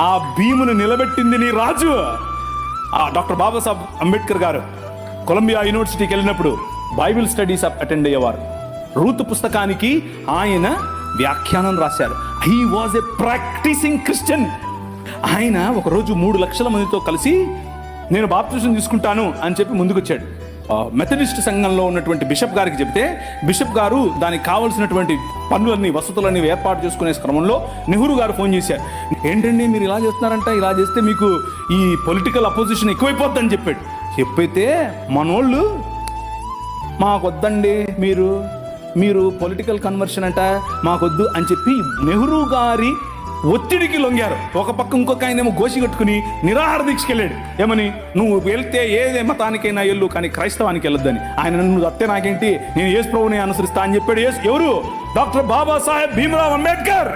ఆ భీమును నిలబెట్టింది నీ రాజు. డాక్టర్ బాబాసాహెబ్ అంబేద్కర్ గారు కొలంబియా యూనివర్సిటీకి వెళ్ళినప్పుడు బైబిల్ స్టడీస్ అటెండ్ అయ్యేవారు. రూతు పుస్తకానికి ఆయన వ్యాఖ్యానం రాశారు. He was a practising Christian. ఆయన ఒకరోజు 3 లక్షల మందితో కలిసి నేను బాప్తిజం తీసుకుంటాను అని చెప్పి ముందుకొచ్చాడు. మెథడిస్ట్ సంఘంలో ఉన్నటువంటి బిషప్ గారికి చెప్తే బిషప్ గారు దానికి కావాల్సినటువంటి పనులన్నీ వసతులన్నీ ఏర్పాటు చేసుకునే క్రమంలో నెహ్రూ గారు ఫోన్ చేశారు. ఏంటండి మీరు ఇలా చేస్తున్నారంట, ఇలా చేస్తే మీకు ఈ పొలిటికల్ అపోజిషన్ ఎక్కువైపోద్దని చెప్పాడు. చెప్పైతే మనోళ్ళు మాకొద్దండి, మీరు పొలిటికల్ కన్వర్షన్ అంట మాకొద్దు అని చెప్పి నెహ్రూ గారి ఒత్తిడికి లొంగారు. ఒక పక్క ఇంకొక ఆయన ఏమో గోసి కట్టుకుని నిరాహార దీక్షకి వెళ్ళాడు. ఏమని, నువ్వు వెళ్తే ఏదే మతానికైనా వెళ్ళు కానీ క్రైస్తవానికి వెళ్ళొద్దని. ఆయన నన్ను అత్తే నాకేంటి, నేను యేసు ప్రభువుని అనుసరిస్తా అని చెప్పాడు. ఎవరు? డాక్టర్ బాబాసాహెబ్ భీమ్రావ్ అంబేద్కర్.